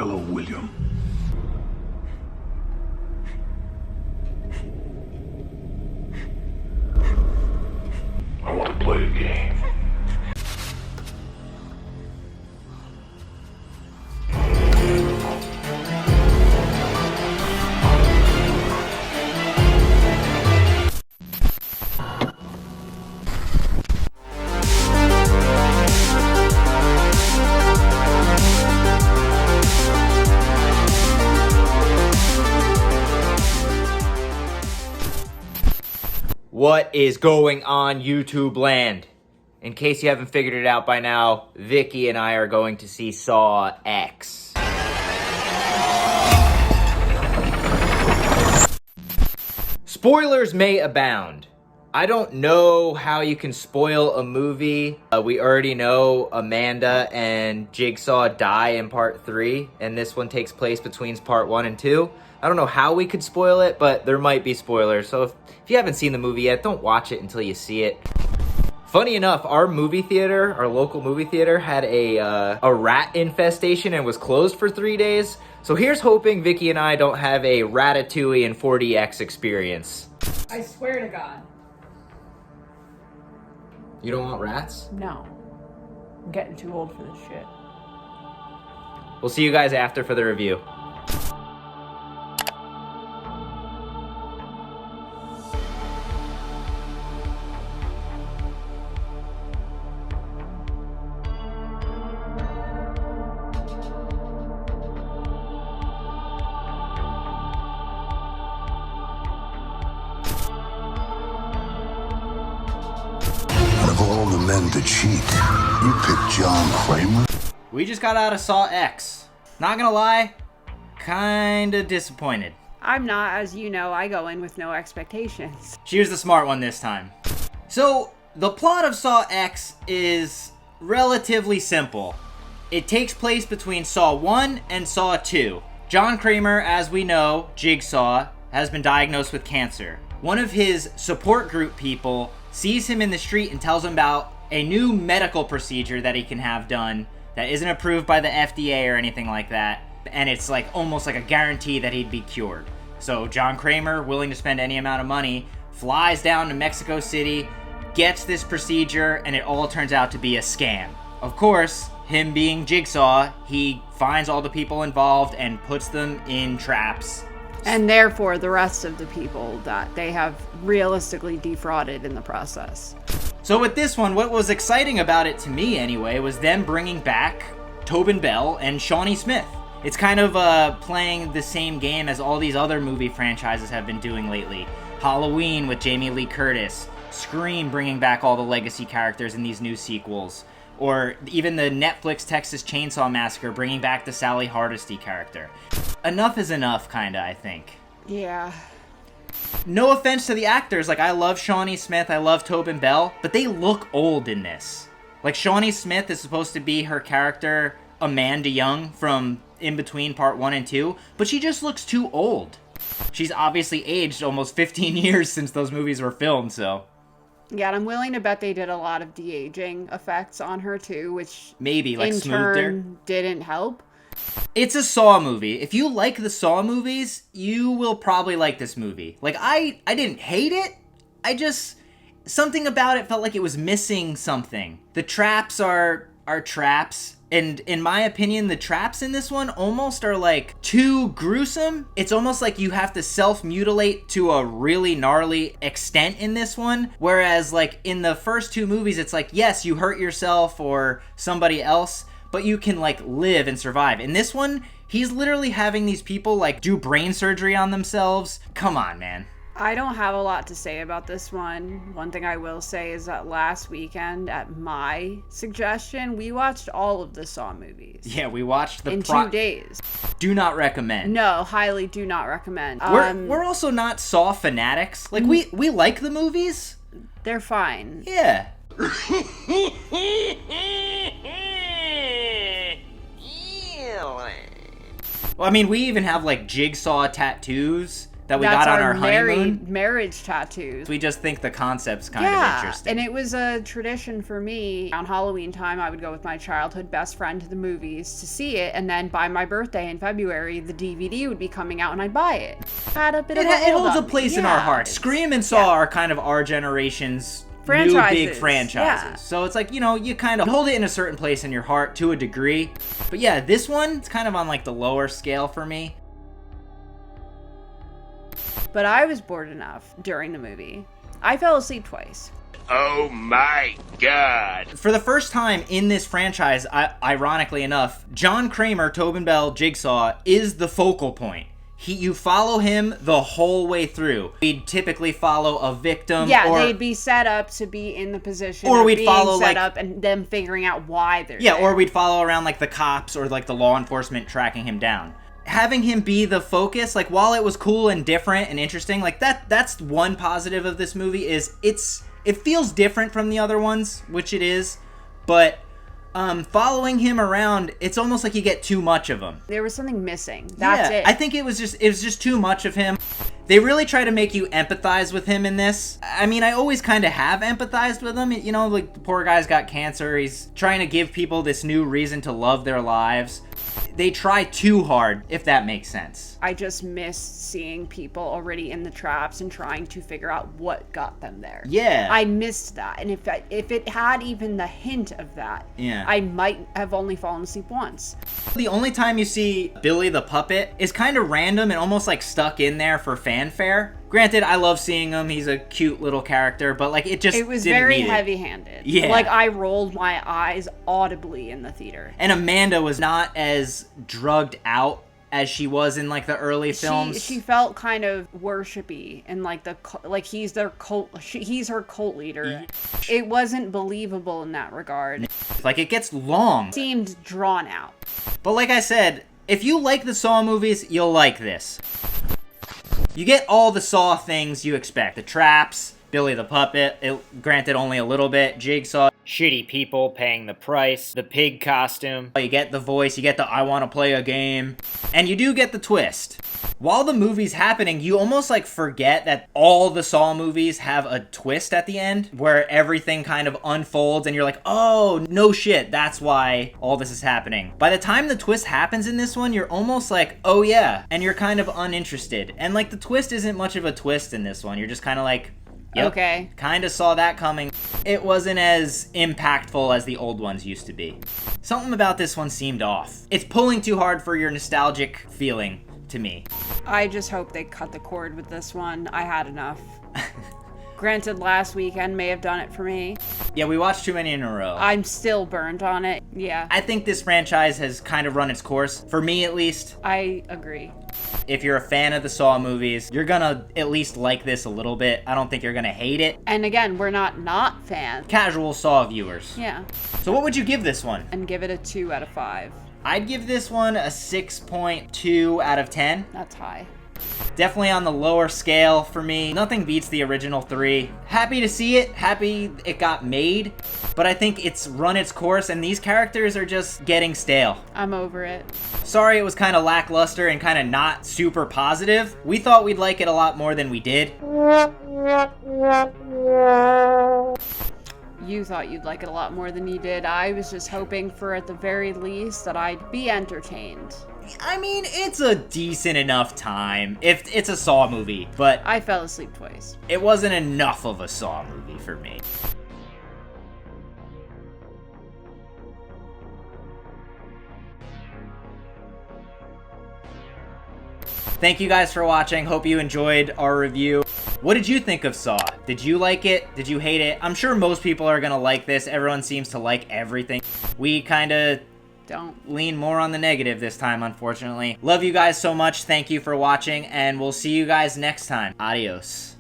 Hello, William. I want to play a game. What is going on, YouTube land? In case you haven't figured it out by now, Vicky and I are going to see Saw X. Spoilers may abound. I don't know how you can spoil a movie. We already know Amanda and Jigsaw die in part 3, and this one takes place between part 1 and 2. I don't know how we could spoil it, but there might be spoilers. So if you haven't seen the movie yet, don't watch it until you see it. Funny enough, our movie theater, our local movie theater, had a rat infestation and was closed for 3 days. So here's hoping Vicky and I don't have a Ratatouille and 4DX experience. I swear to God. You don't want rats? No. I'm getting too old for this shit. We'll see you guys after for the review. Of all the men to cheat, you picked John Kramer? We just got out of Saw X. Not gonna lie, kinda disappointed. I'm not, as you know, I go in with no expectations. She was the smart one this time. So, the plot of Saw X is relatively simple. It takes place between Saw 1 and Saw 2. John Kramer, as we know, Jigsaw, has been diagnosed with cancer. One of his support group people sees him in the street and tells him about a new medical procedure that he can have done that isn't approved by the FDA or anything like that. And it's like almost like a guarantee that he'd be cured. So John Kramer, willing to spend any amount of money, flies down to Mexico City, gets this procedure, and it all turns out to be a scam. Of course, him being Jigsaw, he finds all the people involved and puts them in traps. And therefore, the rest of the people that they have realistically defrauded in the process. So with this one, what was exciting about it to me anyway was them bringing back Tobin Bell and Shawnee Smith. It's kind of playing the same game as all these other movie franchises have been doing lately. Halloween with Jamie Lee Curtis, Scream bringing back all the legacy characters in these new sequels, or even the Netflix Texas Chainsaw Massacre bringing back the Sally Hardesty character. Enough is enough, kinda, I think. Yeah. No offense to the actors, like I love Shawnee Smith, I love Tobin Bell, but they look old in this. Like Shawnee Smith is supposed to be her character, Amanda Young, from in between part 1 and 2, but she just looks too old. She's obviously aged almost 15 years since those movies were filmed, so. Yeah, and I'm willing to bet they did a lot of de-aging effects on her too, which Maybe, like in smoothed her. turn didn't help. It's a Saw movie. If you like the Saw movies, you will probably like this movie. Like, I didn't hate it. I just... Something about it felt like it was missing something. The traps are traps. And in my opinion, the traps in this one almost are like too gruesome. It's almost like you have to self-mutilate to a really gnarly extent in this one. Whereas like in the first 2 movies, it's like, yes, you hurt yourself or somebody else, but you can like live and survive. In this one, he's literally having these people like do brain surgery on themselves. Come on, man. I don't have a lot to say about this one. One thing I will say is that last weekend, at my suggestion, we watched all of the Saw movies. Yeah, we watched the in 2 days. Do not recommend. No, highly do not recommend. We're also not Saw fanatics. Like we like the movies. They're fine. Yeah. Well, I mean, we even have like Jigsaw tattoos that we That's got on our honeymoon. marriage tattoos. We just think the concept's kind of interesting. And it was a tradition for me. On Halloween time, I would go with my childhood best friend to the movies to see it, and then by my birthday in February, the DVD would be coming out, and I'd buy it. Had a bit of a it hold holds a on me. place in our hearts. Scream and Saw are kind of our generation's new big franchises. Yeah. So it's like, you kind of hold it in a certain place in your heart to a degree. But yeah, this one, it's kind of on like the lower scale for me. But I was bored enough during the movie. I fell asleep twice. Oh my god. For the first time in this franchise, ironically enough, John Kramer, Tobin Bell, Jigsaw, is the focal point. You follow him the whole way through. We'd typically follow a victim. Yeah, they'd be set up to be in the position or of we'd being follow, set like, up and them figuring out why they're Yeah, there. or we'd follow around like the cops or like the law enforcement tracking him down. Having him be the focus, like, while it was cool and different and interesting, like that's one positive of this movie is it feels different from the other ones, which it is, but following him around, it's almost like you get too much of him. There was something missing. That's it. I think it was just too much of him. They really try to make you empathize with him in this. I mean, I always kind of have empathized with him. Like, the poor guy's got cancer. He's trying to give people this new reason to love their lives. They try too hard, if that makes sense. I just missed seeing people already in the traps and trying to figure out what got them there. Yeah. I missed that. And if it had even the hint of that, yeah, I might have only fallen asleep once. The only time you see Billy the puppet is kind of random and almost like stuck in there for fanfare. Granted, I love seeing him. He's a cute little character, but like it was didn't very need it. heavy-handed. Yeah. Like I rolled my eyes audibly in the theater. And Amanda was not as drugged out as she was in like the early films. She felt kind of worshipy and like he's their cult. He's her cult leader. It wasn't believable in that regard. Like, it gets long. It seemed drawn out. But like I said, if you like the Saw movies, you'll like this. You get all the Saw things you expect. The traps, Billy the puppet, granted only a little bit, Jigsaw, shitty people paying the price, the pig costume. You get the voice, you get the I want to play a game, and you do get the twist. While the movie's happening, you almost like forget that all the Saw movies have a twist at the end where everything kind of unfolds and you're like, oh, no shit, that's why all this is happening. By the time the twist happens in this one, you're almost like, oh yeah, and you're kind of uninterested. And like the twist isn't much of a twist in this one. You're just kind of like, yep, okay. Kind of saw that coming. It wasn't as impactful as the old ones used to be. Something about this one seemed off. It's pulling too hard for your nostalgic feeling to me. I just hope they cut the cord with this one. I had enough. Granted, last weekend may have done it for me. Yeah, we watched too many in a row. I'm still burned on it. Yeah. I think this franchise has kind of run its course, for me at least. I agree. If you're a fan of the Saw movies, you're gonna at least like this a little bit. I don't think you're gonna hate it. And again, we're not fans. Casual Saw viewers. Yeah. So what would you give this one? And give it a 2 out of 5. I'd give this one a 6.2 out of 10. That's high. Definitely on the lower scale for me. Nothing beats the original 3. Happy to see it. Happy it got made. But I think it's run its course and these characters are just getting stale. I'm over it. Sorry it was kind of lackluster and kind of not super positive. We thought we'd like it a lot more than we did. You thought you'd like it a lot more than you did. I was just hoping for, at the very least, that I'd be entertained. I mean, it's a decent enough time. If it's a Saw movie, but I fell asleep twice. it wasn't enough of a Saw movie for me. Thank you guys for watching. Hope you enjoyed our review. What did you think of Saw? Did you like it? Did you hate it? I'm sure most people are gonna like this. Everyone seems to like everything. We kinda Don't. lean more on the negative this time, unfortunately. Love you guys so much. Thank you for watching, and we'll see you guys next time. Adios.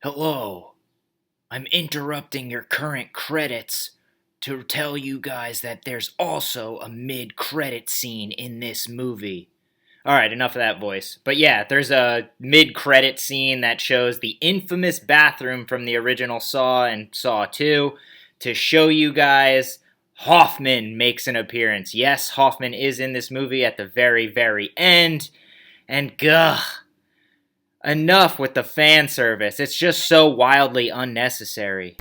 Hello. I'm interrupting your current credits to tell you guys that there's also a mid-credit scene in this movie. Alright, enough of that voice. But yeah, there's a mid-credit scene that shows the infamous bathroom from the original Saw and Saw 2 to show you guys Hoffman makes an appearance. Yes, Hoffman is in this movie at the very, very end. And enough with the fan service. It's just so wildly unnecessary.